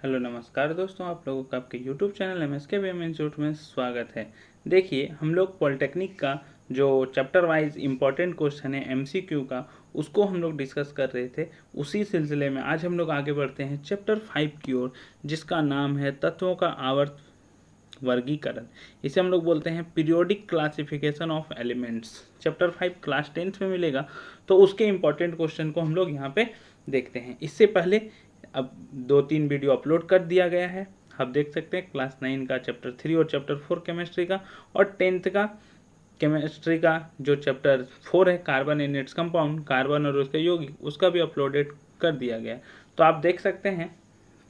Hello नमस्कार दोस्तों, आप लोगों का आपके यूट्यूब चैनल MSKBM इंस्टीट्यूट में स्वागत है। देखिए, हम लोग पॉलिटेक्निक का जो चैप्टर वाइज इम्पोर्टेंट क्वेश्चन है MCQ का, उसको हम लोग डिस्कस कर रहे थे। उसी सिलसिले में आज हम लोग आगे बढ़ते हैं चैप्टर 5 की ओर, जिसका नाम है तत्वों का आवर्त वर्गीकरण। इसे हम लोग बोलते हैं periodic classification of elements. Chapter 5 class 10th में मिलेगा, तो उसके इम्पोर्टेंट क्वेश्चन को हम लोग यहाँ पे देखते हैं। इससे पहले अब 2-3 वीडियो अपलोड कर दिया गया है, आप देख सकते हैं। क्लास 9 का चैप्टर 3 और चैप्टर 4 केमिस्ट्री का, और 10th का केमिस्ट्री का जो चैप्टर 4 है carbon and its compound, carbon और उसके यौगिक, उसका भी अपलोडेड कर दिया गया है, तो आप देख सकते हैं।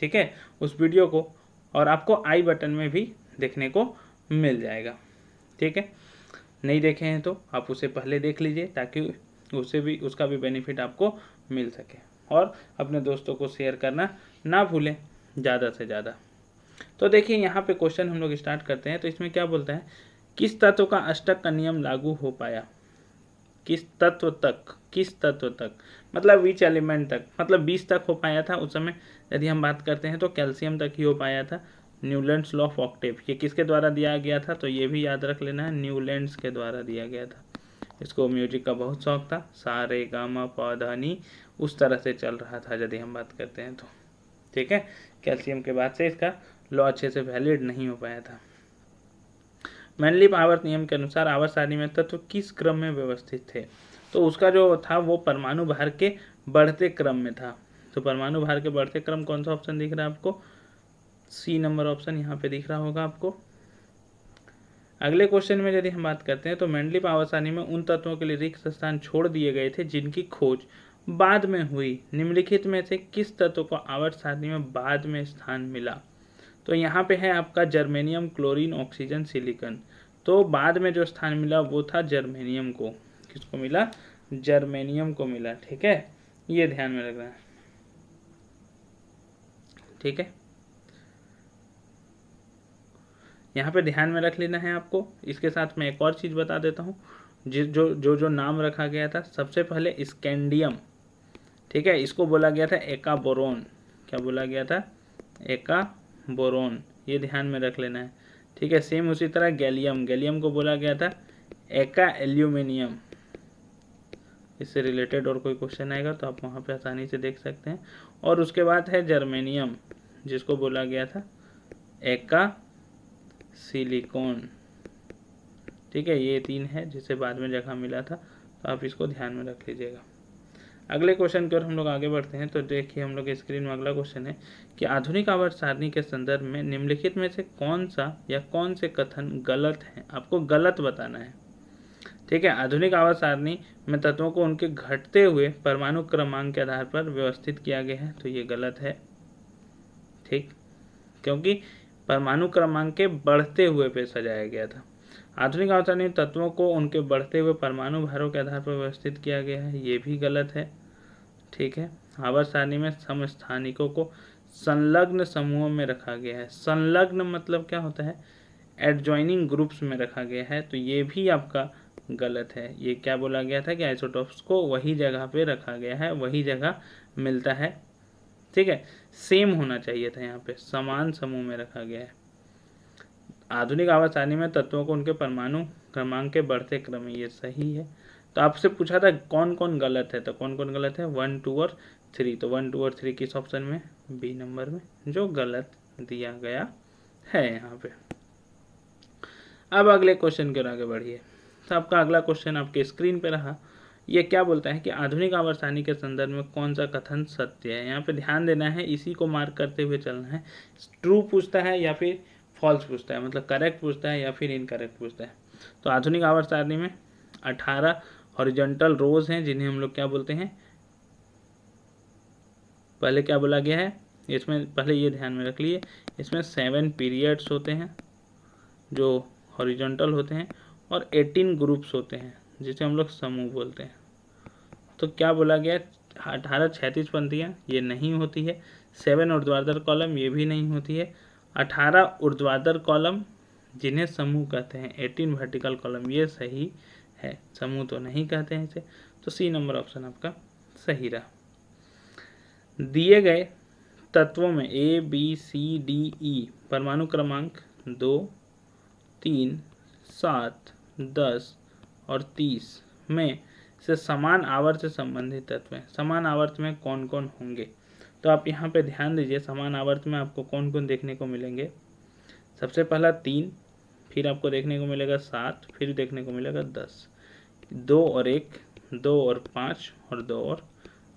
ठीक है, उस वीडियो को, और आपको आई बटन में भी देखने को मिल जाएगा। ठीक है, नहीं देखे हैं तो आप उसे पहले देख लीजिए, ताकि उसका भी बेनिफिट आपको मिल सके। और अपने दोस्तों को शेयर करना ना भूलें ज़्यादा से ज़्यादा। तो देखिए, यहाँ पे क्वेश्चन हम लोग स्टार्ट करते हैं। तो इसमें क्या बोलता है, किस तत्व का अष्टक का नियम लागू हो पाया। किस तत्व तक मतलब विच एलिमेंट तक, मतलब 20 तक हो पाया था उस समय। यदि हम बात करते हैं तो कैल्शियम तक ही हो पाया था। न्यूलैंड्स लॉ ऑफ ऑक्टेव, ये किसके द्वारा दिया गया था, तो ये भी याद रख लेना है, न्यूलैंड्स के द्वारा दिया गया था। इसको म्यूजिक का बहुत शौक था, सा रे गा मा पा धा नी, उस तरह से चल रहा था यदि हम बात करते हैं तो। ठीक है, कैल्शियम के बाद से इसका लॉ अच्छे से वैलिड नहीं हो पाया था। मैनलिप आवर्त नियम के अनुसार आवर्त सारणी में तत्व किस क्रम में व्यवस्थित थे, तो उसका जो था वो परमाणु भार के बढ़ते क्रम में था। तो परमाणु भार के बढ़ते क्रम, कौन सा ऑप्शन दिख रहा है आपको, सी नंबर ऑप्शन यहाँ पे दिख रहा होगा आपको। अगले क्वेश्चन में यदि हम बात करते हैं तो मैंडलिप आवर्त सारणी में उन तत्वों के लिए रिक्त स्थान छोड़ दिए गए थे जिनकी खोज बाद में हुई। निम्नलिखित में से किस तत्व को आवर्त सारणी में बाद में स्थान मिला, तो यहाँ पे है आपका जर्मेनियम, क्लोरीन, ऑक्सीजन, सिलिकॉन। तो बाद में जो स्थान मिला वो था जर्मेनियम को। किसको मिला, जर्मेनियम को मिला। ठीक है, ये ध्यान में रखना है। ठीक है, यहाँ पे ध्यान में रख लेना है आपको। इसके साथ मैं एक और चीज़ बता देता हूँ, जो नाम रखा गया था। सबसे पहले स्कैंडियम, ठीक है, इसको बोला गया था एका बोरोन। क्या बोला गया था, एका बोरोन, ये ध्यान में रख लेना है। ठीक है, सेम उसी तरह गैलियम को बोला गया था एका एल्यूमिनियम। इससे रिलेटेड और कोई क्वेश्चन आएगा तो आप वहाँ पे आसानी से देख सकते हैं। और उसके बाद है जर्मेनियम, जिसको बोला गया था एका सिलिकॉन। ठीक है, ये 3 है जिसे बाद में जगह मिला था, तो आप इसको ध्यान में रख लीजिएगा। अगले क्वेश्चन की ओर हम लोग आगे बढ़ते हैं। तो देखिए, हम लोग स्क्रीन में अगला क्वेश्चन है कि आधुनिक आवर्त सारणी के संदर्भ में निम्नलिखित में से कौन सा या कौन से कथन गलत है, आपको गलत बताना है। ठीक है, आधुनिक आवर्त सारणी में तत्वों को उनके घटते हुए परमाणु क्रमांक के आधार पर व्यवस्थित किया गया है, तो ये गलत है। ठीक, क्योंकि परमाणु क्रमांक के बढ़ते हुए पे सजाया गया था। आधुनिक आवर्त सारणी तत्वों को उनके बढ़ते हुए परमाणु भारों के आधार पर व्यवस्थित किया गया है, ये भी गलत है। ठीक है, आवर्त सारणी में समस्थानिकों को संलग्न समूहों में रखा गया है। संलग्न मतलब क्या होता है, एडजॉइनिंग ग्रुप्स में रखा गया है, तो ये भी आपका गलत है। ये क्या बोला गया था कि आइसोटोप्स को वही जगह पे रखा गया है, वही जगह मिलता है। ठीक है, सेम होना चाहिए था, यहाँ पे समान समूह में रखा गया है। आधुनिक आवर्त सारणी में तत्वों को उनके परमाणु क्रमांक के बढ़ते क्रम में, ये सही है। तो आपसे पूछा था कौन कौन गलत है, तो कौन कौन गलत है, 1, 2 और 3। तो 1, 2 और 3 किस ऑप्शन में, बी नंबर में, जो गलत दिया गया है यहाँ पे। अब अगले क्वेश्चन की ओर आगे बढ़िए। तो आपका अगला क्वेश्चन आपके स्क्रीन पे रहा। ये क्या बोलता है कि आधुनिक आवर्त सारणी के संदर्भ में कौन सा कथन सत्य है। यहाँ पे ध्यान देना है, इसी को मार्क करते हुए चलना है। ट्रू पूछता है या फिर फॉल्स पूछता है, मतलब करेक्ट पूछता है या फिर इनकरेक्ट पूछता है। तो आधुनिक आवर्त सारणी में 18 हॉरिजॉन्टल रोज हैं, जिन्हें हम लोग क्या बोलते हैं, पहले क्या बोला गया है इसमें, पहले ये ध्यान में रख लिए, इसमें 7 पीरियड्स होते हैं जो हॉरिजॉन्टल होते हैं, और 18 ग्रुप्स होते हैं जिसे हम लोग समूह बोलते हैं। तो क्या बोला गया, 18 क्षैतिज पंक्तियाँ ये नहीं होती है, 7 ऊर्ध्वाधर कॉलम ये भी नहीं होती है, 18 ऊर्ध्वाधर कॉलम जिन्हें समूह कहते हैं, 18 वर्टिकल कॉलम ये सही है, समूह तो नहीं कहते हैं इसे। तो सी नंबर ऑप्शन आपका सही रहा। दिए गए तत्वों में ABCDE परमाणु क्रमांक 2, 3, 7, 10 और 30 में से समान आवर्त से संबंधित तत्व हैं। समान आवर्त में कौन कौन होंगे? तो आप यहाँ पे ध्यान दीजिए, समान आवर्त में आपको कौन कौन देखने को मिलेंगे। सबसे पहला 3, फिर आपको देखने को मिलेगा 7, फिर देखने को मिलेगा 10, 2 और 1, 2 और 5 और 2 और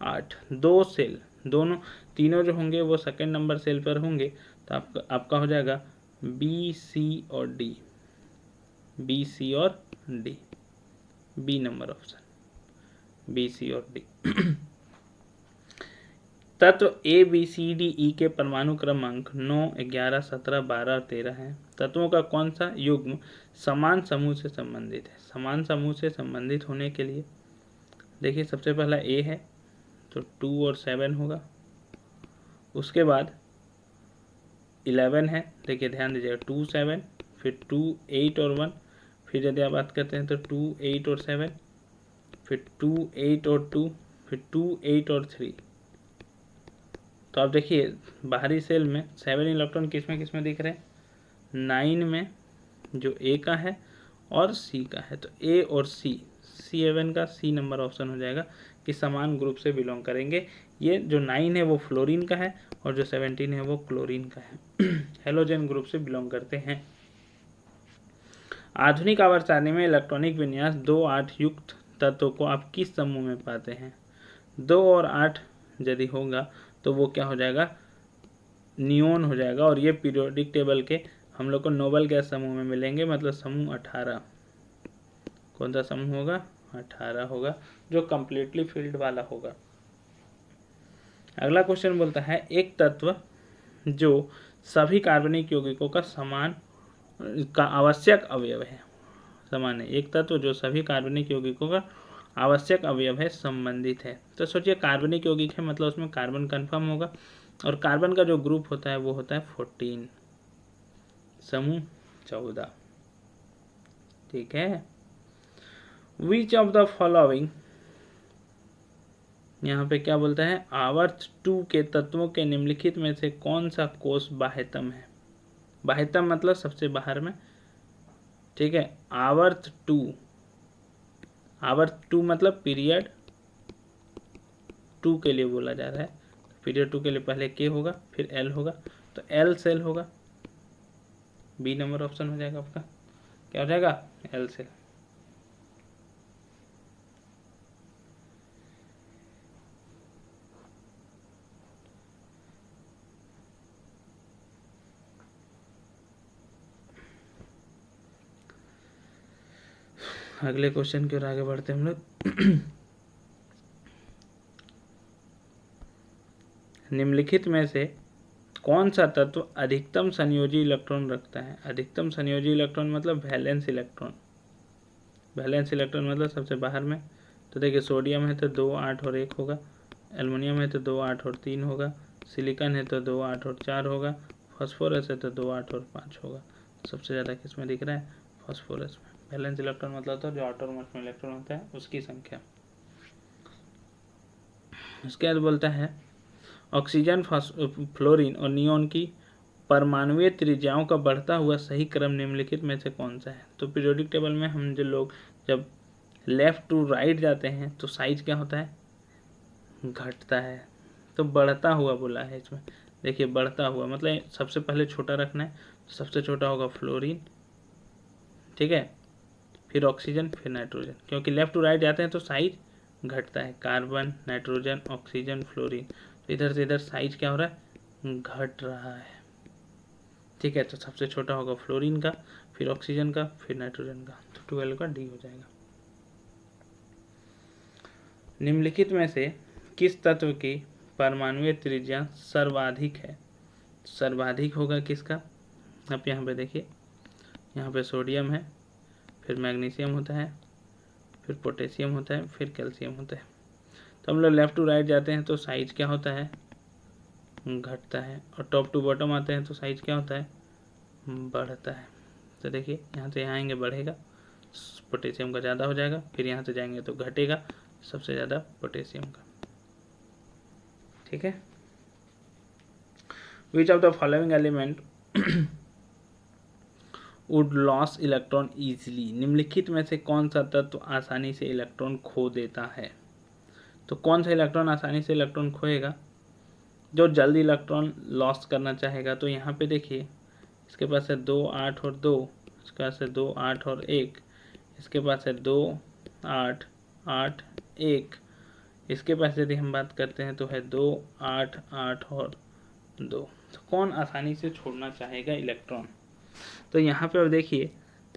8। 2 सेल, दोनों तीनों जो होंगे वो सेकंड नंबर सेल पर होंगे, तो आपका हो जाएगा बी, सी और डी। बी, सी और D, B number option, B, C और डी। तत्व ABCDE के परमाणु क्रमांक 9, 11, 17, 12 और 13 हैं। तत्वों का कौन सा युग्म समान समूह से संबंधित है? समान समूह से संबंधित होने के लिए देखिए, सबसे पहला A है तो 2 और 7 होगा। उसके बाद 11 है, देखिए ध्यान दीजिएगा, 2, 7, फिर 2, 8 और 1, फिर यदि आप बात करते हैं तो 2, 8 और 7, फिर 2, 8 और 2, फिर 2, 8 और 3। तो आप देखिए बाहरी सेल में 7 इलेक्ट्रॉन किस में दिख रहे हैं? 9 में जो A का है और C का है, तो A और C7 का C नंबर ऑप्शन हो जाएगा कि समान ग्रुप से बिलोंग करेंगे। ये जो 9 है वो फ्लोरीन का है और जो 17 है वो क्लोरीन का है। हेलोजन ग्रुप से बिलोंग करते हैं। आधुनिक आवर्त सारणी में इलेक्ट्रॉनिक विन्यास 2, 8 युक्त तत्वों को आप किस समूह में पाते हैं? 2 और 8 यदि होगा तो वो क्या हो जाएगा? नियोन हो जाएगा। और ये पीरियोडिक टेबल के हम लोग को नोबल गैस समूह में मिलेंगे, मतलब समूह 18। कौन सा समूह होगा? 18 होगा, जो कंप्लीटली फील्ड वाला होगा। अगला क्वेश्चन बोलता है एक तत्व जो सभी कार्बनिक यौगिकों का समान का आवश्यक अवयव है, समान है। एक तत्व जो सभी कार्बनिक यौगिकों का आवश्यक अवयव है, संबंधित है। तो सोचिए कार्बनिक यौगिक है मतलब उसमें कार्बन कन्फर्म होगा, और कार्बन का जो ग्रुप होता है वो होता है 14, समूह 14। ठीक है। विच ऑफ द फॉलोइंग, यहाँ पे क्या बोलता है? आवर्त 2 के तत्वों के निम्नलिखित में से कौन सा कोष बाह्यतम है? बाह्यतम मतलब सबसे बाहर में। ठीक है। आवर्त 2 मतलब पीरियड 2 के लिए बोला जा रहा है। पीरियड 2 के लिए पहले K होगा, फिर L होगा, तो L सेल होगा। बी नंबर ऑप्शन हो जाएगा आपका। क्या हो जाएगा? L cell. अगले क्वेश्चन की ओर आगे बढ़ते हैं हम लोग। निम्नलिखित में से कौन सा तत्व अधिकतम संयोजी इलेक्ट्रॉन रखता है? अधिकतम संयोजी इलेक्ट्रॉन मतलब वैलेंस इलेक्ट्रॉन। वैलेंस इलेक्ट्रॉन मतलब सबसे बाहर में। तो देखिए सोडियम है तो 2, 8 और 1 होगा, एल्युमिनियम है तो 2, 8 और 3 होगा, सिलिकॉन है तो 2, 8 और 4 होगा, फास्फोरस है तो 2, 8 और 5 होगा। सबसे ज़्यादा किस में दिख रहा है? फास्फोरस में। वैलेंस इलेक्ट्रॉन मतलब तो जो आटोमर्स में इलेक्ट्रॉन होता है उसकी संख्या। उसके बाद बोलता है ऑक्सीजन, फ्लोरीन और नियोन की परमाणुीय त्रिज्याओं का बढ़ता हुआ सही क्रम निम्नलिखित में से कौन सा है? तो पीरियोडिक टेबल में हम जो लोग जब लेफ्ट टू राइट जाते हैं तो साइज क्या होता है? घटता है। तो बढ़ता हुआ बोला है इसमें। देखिए बढ़ता हुआ मतलब सबसे पहले छोटा रखना है, तो सबसे छोटा होगा फ्लोरीन। ठीक है, फिर ऑक्सीजन, फिर नाइट्रोजन, क्योंकि लेफ्ट टू राइट जाते हैं तो साइज घटता है। कार्बन, नाइट्रोजन, ऑक्सीजन, फ्लोरीन, तो इधर से इधर साइज क्या हो रहा है? घट रहा है। ठीक है, तो सबसे छोटा होगा फ्लोरीन का, फिर ऑक्सीजन का, फिर नाइट्रोजन का, तो 12 का डी हो जाएगा। निम्नलिखित में से किस तत्व की परमाणुीय त्रिज्या सर्वाधिक है? सर्वाधिक होगा किसका? आप यहाँ पे देखिए, यहाँ पे सोडियम है, फिर मैग्नीशियम होता है, फिर पोटेशियम होता है, फिर कैल्शियम होता है। तो हम लोग लेफ्ट टू राइट जाते हैं तो साइज क्या होता है? घटता है। और टॉप टू बॉटम आते हैं तो साइज क्या होता है? बढ़ता है। तो देखिए यहाँ से यहाँ आएंगे बढ़ेगा, पोटेशियम का ज़्यादा हो जाएगा, फिर यहाँ से जाएंगे तो घटेगा, सबसे ज़्यादा पोटेशियम का। ठीक है। Which of the following element would loss electron easily, निम्नलिखित में से कौन सा तत्व आसानी से इलेक्ट्रॉन खो देता है। तो कौन सा इलेक्ट्रॉन आसानी से इलेक्ट्रॉन खोएगा, जो जल्दी इलेक्ट्रॉन लॉस करना चाहेगा। तो यहाँ पे देखिए इसके पास है 2 8 और 2, इसके पास है 2 8 और 1, इसके पास है 2 8 8 1, इसके पास यदि हम बात करते हैं तो है 2 8 8 और 2। तो कौन आसानी से छोड़ना चाहेगा इलेक्ट्रॉन। तो यहाँ पे अब देखिए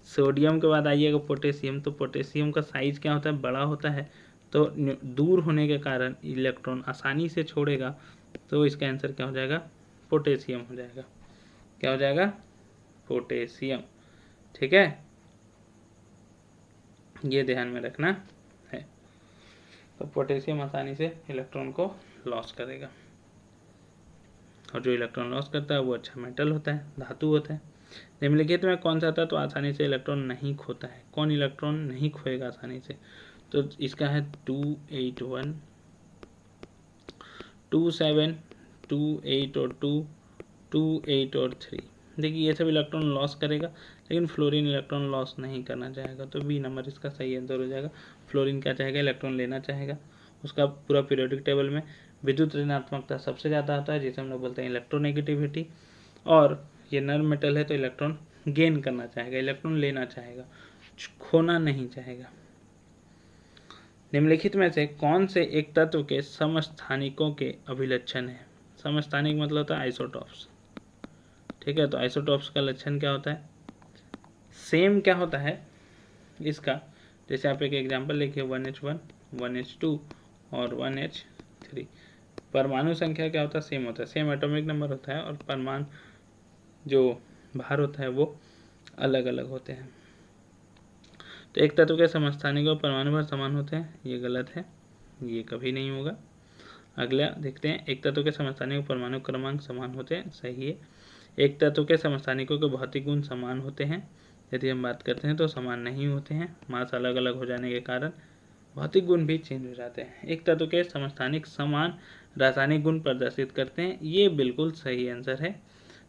सोडियम के बाद आइएगा पोटेशियम। तो पोटेशियम का साइज क्या होता है, बड़ा होता है, तो दूर होने के कारण इलेक्ट्रॉन आसानी से छोड़ेगा। तो इसका आंसर क्या हो जाएगा, पोटेशियम हो जाएगा। क्या हो जाएगा, पोटेशियम। ठीक है, ये ध्यान में रखना है। तो पोटेशियम आसानी से इलेक्ट्रॉन को लॉस करेगा, और जो इलेक्ट्रॉन लॉस करता है वो अच्छा मेटल होता है, धातु होता है। निम्नलिखित में कौन सा तत्व आसानी से इलेक्ट्रॉन नहीं खोता है, कौन इलेक्ट्रॉन नहीं खोएगा आसानी से। तो इसका है 281 27 28 और 2 28 और 3। देखिए ये सब इलेक्ट्रॉन लॉस करेगा, लेकिन फ्लोरीन इलेक्ट्रॉन लॉस नहीं करना चाहेगा। तो बी नंबर इसका सही आंसर हो जाएगा। फ्लोरीन क्या चाहेगा, इलेक्ट्रॉन लेना चाहेगा। उसका पूरा पीरियोडिक टेबल में विद्युत ऋणात्मकता सबसे ज़्यादा होता है, जिसे हम लोग बोलते हैं इलेक्ट्रोनेगेटिविटी। और ये नर्म मेटल है तो इलेक्ट्रॉन गेन करना चाहेगा, इलेक्ट्रॉन लेना चाहेगा, खोना नहीं चाहेगा। निम्नलिखित में से कौन से एक तत्व के समस्थानिकों के अभिलक्षण है। समस्थानिक मतलब होता है आइसोटॉप्स। ठीक है, तो आइसोटॉप्स का लक्षण क्या होता है, सेम क्या होता है इसका। जैसे आप एक एग्जांपल लिखिए 1H1 1H2 और 1H3। परमाणु संख्या क्या होता है, सेम होता है, सेम एटॉमिक नंबर होता है, और परमाणु जो भार होता है वो अलग अलग होते हैं। तो एक तत्व के समस्थानिक और परमाणु भार समान होते हैं, ये गलत है, ये कभी नहीं होगा। अगला देखते हैं, एक तत्व के समस्थानिक और परमाणु क्रमांक समान होते हैं, सही है। एक तत्व के समस्थानिकों के भौतिक गुण समान होते हैं, यदि हम बात करते हैं तो समान नहीं होते हैं, मास अलग अलग हो जाने के कारण भौतिक गुण भी चेंज हो जाते हैं। एक तत्व के समस्थानिक समान रासायनिक गुण प्रदर्शित करते हैं, ये बिल्कुल सही आंसर है।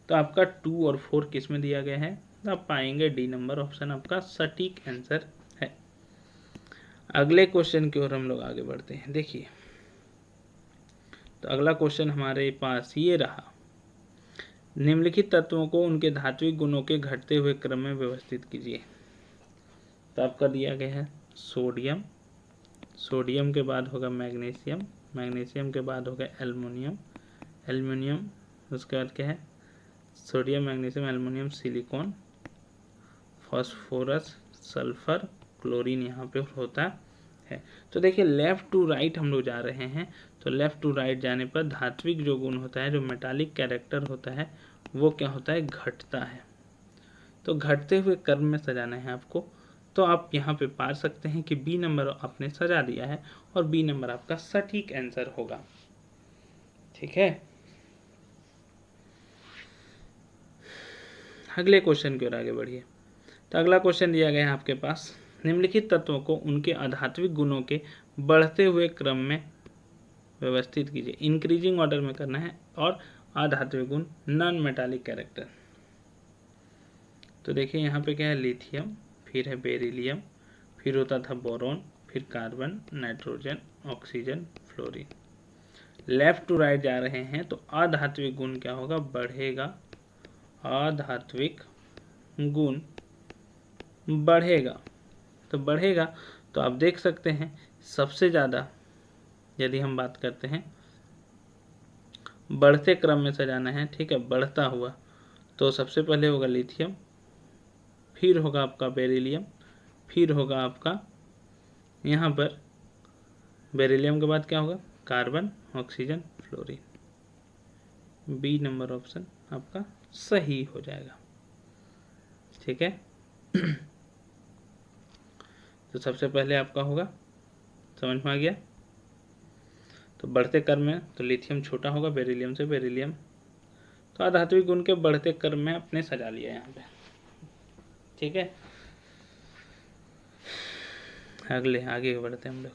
तो आपका 2 और 4 किस में दिया गया है, तो आप पाएंगे डी नंबर ऑप्शन आपका सटीक आंसर है। अगले क्वेश्चन की ओर हम लोग आगे बढ़ते हैं। देखिए तो अगला क्वेश्चन हमारे पास ये रहा, निम्नलिखित तत्वों को उनके धात्विक गुणों के घटते हुए क्रम में व्यवस्थित कीजिए। तो आपका दिया गया है सोडियम, सोडियम के बाद होगा मैग्नीशियम, मैग्नीशियम के बाद होगा एल्युमिनियम, एल्युमिनियम उसके बाद क्या है, sodium magnesium aluminium silicon, phosphorus sulphur chlorine यहाँ पे होता है। तो देखिए लेफ्ट टू राइट हम लोग जा रहे हैं, तो लेफ्ट टू राइट जाने पर धात्विक जो गुण होता है, जो मेटालिक कैरेक्टर होता है, वो क्या होता है, घटता है। तो घटते हुए क्रम में सजाना है आपको। तो आप यहाँ पे पा सकते हैं कि बी नंबर आपने सजा दिया है, और बी नंबर आपका सटीक आंसर होगा। ठीक है, अगले क्वेश्चन की ओर आगे बढ़िए। तो अगला क्वेश्चन दिया गया है आपके पास, निम्नलिखित तत्वों को उनके अधात्विक गुणों के बढ़ते हुए क्रम में व्यवस्थित कीजिए। इंक्रीजिंग ऑर्डर में करना है, और अधात्विक गुण नॉन मेटालिक कैरेक्टर। तो देखिए यहाँ पे क्या है, लिथियम, फिर है बेरिलियम, फिर होता था बोरॉन, फिर carbon, nitrogen, oxygen, fluorine. Left to right जा रहे हैं, तो अधात्विक गुण क्या होगा, बढ़ेगा, अधात्विक गुण बढ़ेगा। तो बढ़ेगा, तो आप देख सकते हैं सबसे ज़्यादा यदि हम बात करते हैं बढ़ते क्रम में सजाना है, ठीक है, बढ़ता हुआ, तो सबसे पहले होगा लिथियम, फिर होगा आपका बेरिलियम, फिर होगा आपका यहाँ पर बेरिलियम के बाद क्या होगा, carbon, oxygen, fluorine. B number option आपका सही हो जाएगा। ठीक है, तो सबसे पहले आपका होगा, समझ में आ गया। तो बढ़ते क्रम में तो लिथियम छोटा होगा बेरिलियम से, बेरिलियम तो अधात्विक गुण के बढ़ते क्रम में अपने सजा लिया यहाँ पे। ठीक है, अगले आगे बढ़ते हैं हम लोग।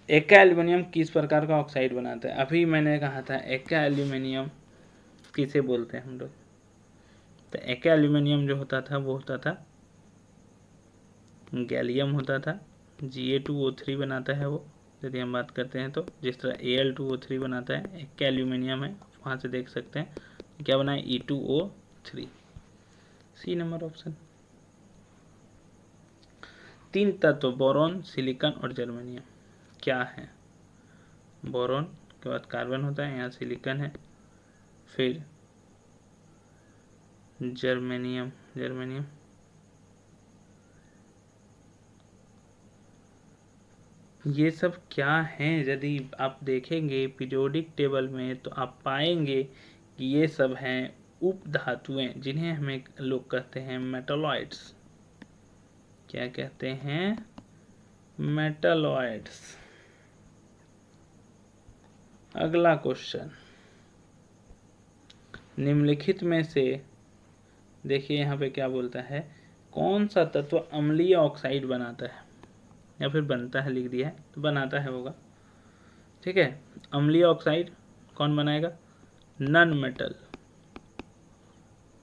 एका एल्यूमिनियम किस प्रकार का ऑक्साइड बनाता है? अभी मैंने कहा था एका एल्यूमिनियम किसे बोलते हैं हम लोग। तो एका एल्यूमिनियम जो होता था वो होता था गैलियम होता था, Ga2O3 बनाता है वो, यदि हम बात करते हैं तो जिस तरह Al2O3 बनाता है, एका एल्यूमिनियम है, वहाँ से देख सकते हैं क्या बना है, E2O3। सी नंबर ऑप्शन। 3 तत्व बोरॉन, सिलिकॉन और जर्मेनियम क्या है? बोरॉन के बाद कार्बन होता है, यहाँ सिलिकॉन है, फिर जर्मेनियम ये सब क्या हैं? यदि आप देखेंगे पीरियोडिक टेबल में तो आप पाएंगे कि ये सब हैं उपधातुएं, जिन्हें हमें लोग कहते हैं मेटलॉइड्स। क्या कहते हैं? मेटलॉइड्स। अगला क्वेश्चन, निम्नलिखित में से देखिए यहाँ पे क्या बोलता है, कौन सा तत्व अम्लीय ऑक्साइड बनाता है, या फिर बनता है लिख दिया है तो बनाता है होगा, ठीक है। अम्लीय ऑक्साइड कौन बनाएगा? Non metal.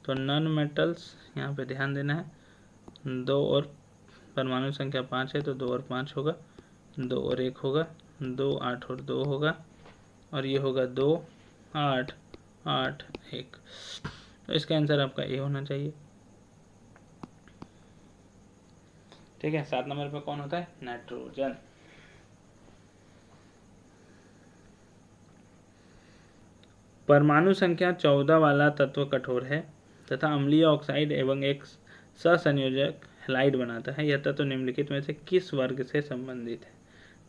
तो नन मेटल्स यहाँ पे ध्यान देना है, 2 और परमाणु संख्या 5 है तो 2 और 5 होगा, 2 और 1 होगा, 2 8 और 2 होगा, और ये होगा 2 8 8 1। तो इसका आंसर आपका ए होना चाहिए, ठीक है। 7 नंबर पे कौन होता है? नाइट्रोजन। परमाणु संख्या 14 वाला तत्व कठोर है तथा अम्लीय ऑक्साइड एवं एक सहसंयोजक हैलाइड बनाता है। यह तत्व निम्नलिखित में से किस वर्ग से संबंधित है?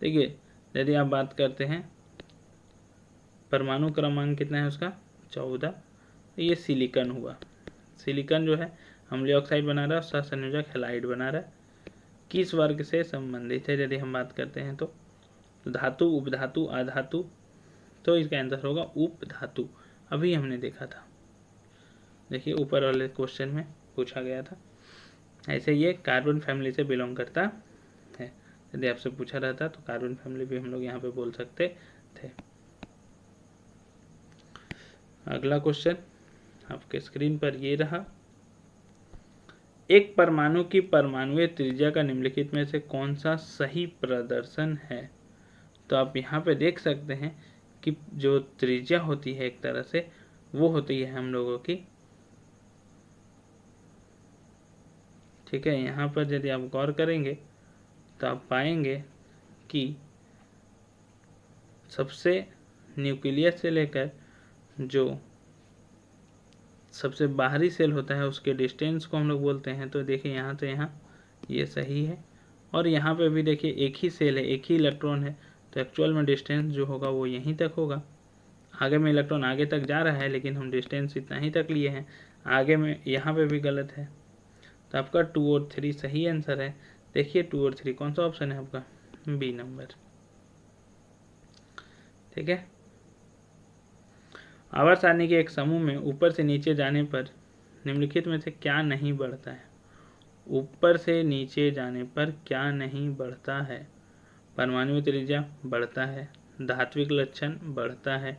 देखिए, यदि आप बात करते हैं परमाणु क्रमांक कितना है उसका? 14। ये सिलिकॉन हुआ। सिलिकॉन जो है अम्लीय ऑक्साइड बना रहा है, सहसंयोजक हैलाइड बना रहा है। किस वर्ग से संबंधित है यदि हम बात करते हैं तो धातु, उपधातु, अधातु, तो इसका आंसर होगा उपधातु। अभी हमने देखा था, देखिए ऊपर वाले क्वेश्चन में पूछा गया था। ऐसे ये कार्बन फैमिली से बिलोंग करता है। यदि आपसे पूछा रहता तो कार्बन फैमिली भी हम लोग यहाँ पे बोल सकते थे। अगला क्वेश्चन आपके स्क्रीन पर ये रहा, एक परमाणु की परमाणुईय त्रिज्या का निम्नलिखित में से कौन सा सही प्रदर्शन है? तो आप यहाँ पे देख सकते हैं कि जो त्रिज्या होती है एक तरह से वो होती है हम लोगों की, ठीक है। यहाँ पर यदि आप गौर करेंगे तो आप पाएंगे कि सबसे न्यूक्लियस से लेकर जो सबसे बाहरी सेल होता है उसके डिस्टेंस को हम लोग बोलते हैं। तो देखिए यहाँ तो यहाँ ये सही है, और यहाँ पे भी देखिए एक ही सेल है, एक ही इलेक्ट्रॉन है, तो एक्चुअल में डिस्टेंस जो होगा वो यहीं तक होगा। आगे में इलेक्ट्रॉन आगे तक जा रहा है लेकिन हम डिस्टेंस इतना ही तक लिए हैं, आगे में यहाँ पे भी गलत है। तो आपका 2 और 3 सही आंसर है। देखिए 2 और 3 कौन सा ऑप्शन है आपका? बी नंबर, ठीक है। आवर्त सारणी के एक समूह में ऊपर से नीचे जाने पर निम्नलिखित में से क्या नहीं बढ़ता है? ऊपर से नीचे जाने पर क्या नहीं बढ़ता है? परमाणु त्रिज्या बढ़ता है, धात्विक लक्षण बढ़ता है,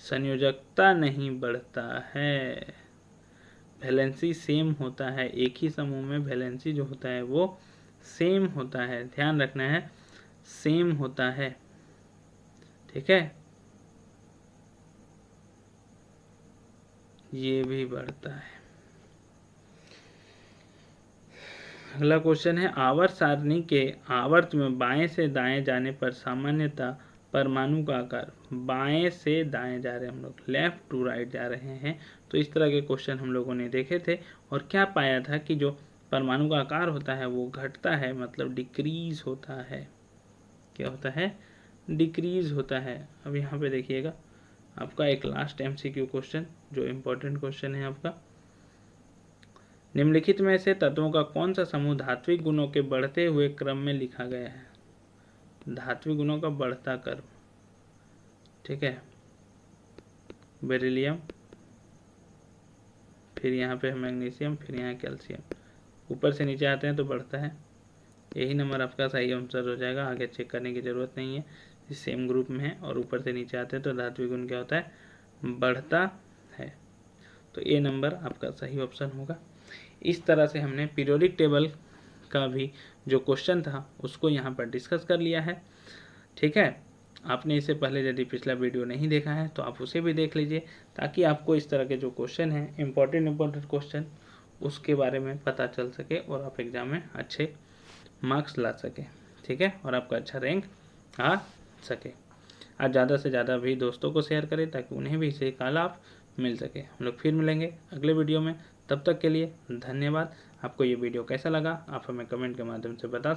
संयोजकता नहीं बढ़ता है, वैलेंसी सेम होता है। एक ही समूह में वैलेंसी जो होता है वो सेम होता है, ध्यान रखना है, सेम होता है, ठीक है। ये भी बढ़ता है। अगला क्वेश्चन है, आवर्त सारणी के आवर्त में बाएं से दाएं जाने पर सामान्यतः परमाणु का आकार, बाएं से दाएं जा रहे हैं हम लोग, लेफ्ट टू राइट जा रहे हैं, तो इस तरह के क्वेश्चन हम लोगों ने देखे थे। और क्या पाया था कि जो परमाणु का आकार होता है वो घटता है, मतलब डिक्रीज होता है। क्या होता है? डिक्रीज होता है। अब यहाँ पे देखिएगा आपका एक लास्ट MCQ क्वेश्चन जो इम्पोर्टेंट क्वेश्चन है आपका, निम्नलिखित में से तत्वों का कौन सा समूह धात्विक गुणों के बढ़ते हुए क्रम में लिखा गया है? धात्विक गुणों का बढ़ता क्रम, ठीक है। बेरिलियम, फिर यहाँ पे मैग्नीशियम, फिर यहाँ कैल्शियम, ऊपर से नीचे आते हैं तो बढ़ता है। यही नंबर आपका सही आंसर हो जाएगा, आगे चेक करने की ज़रूरत नहीं है। सेम ग्रुप में है और ऊपर से नीचे आते हैं तो धात्विक गुण क्या होता है, बढ़ता है। तो ए नंबर आपका सही ऑप्शन होगा। इस तरह से हमने पीरियोडिक टेबल का भी जो क्वेश्चन था उसको यहाँ पर डिस्कस कर लिया है। ठीक है, आपने इससे पहले यदि पिछला वीडियो नहीं देखा है तो आप उसे भी देख लीजिए, ताकि आपको इस तरह के जो क्वेश्चन हैं इम्पोर्टेंट क्वेश्चन उसके बारे में पता चल सके और आप एग्ज़ाम में अच्छे मार्क्स ला सके। ठीक है, और आपका अच्छा रैंक आ सके। आज ज़्यादा से ज़्यादा भी दोस्तों को शेयर करें ताकि उन्हें भी इसे का लाभ मिल सके। हम लोग फिर मिलेंगे अगले वीडियो में, तब तक के लिए धन्यवाद। आपको ये वीडियो कैसा लगा आप हमें कमेंट के माध्यम से बता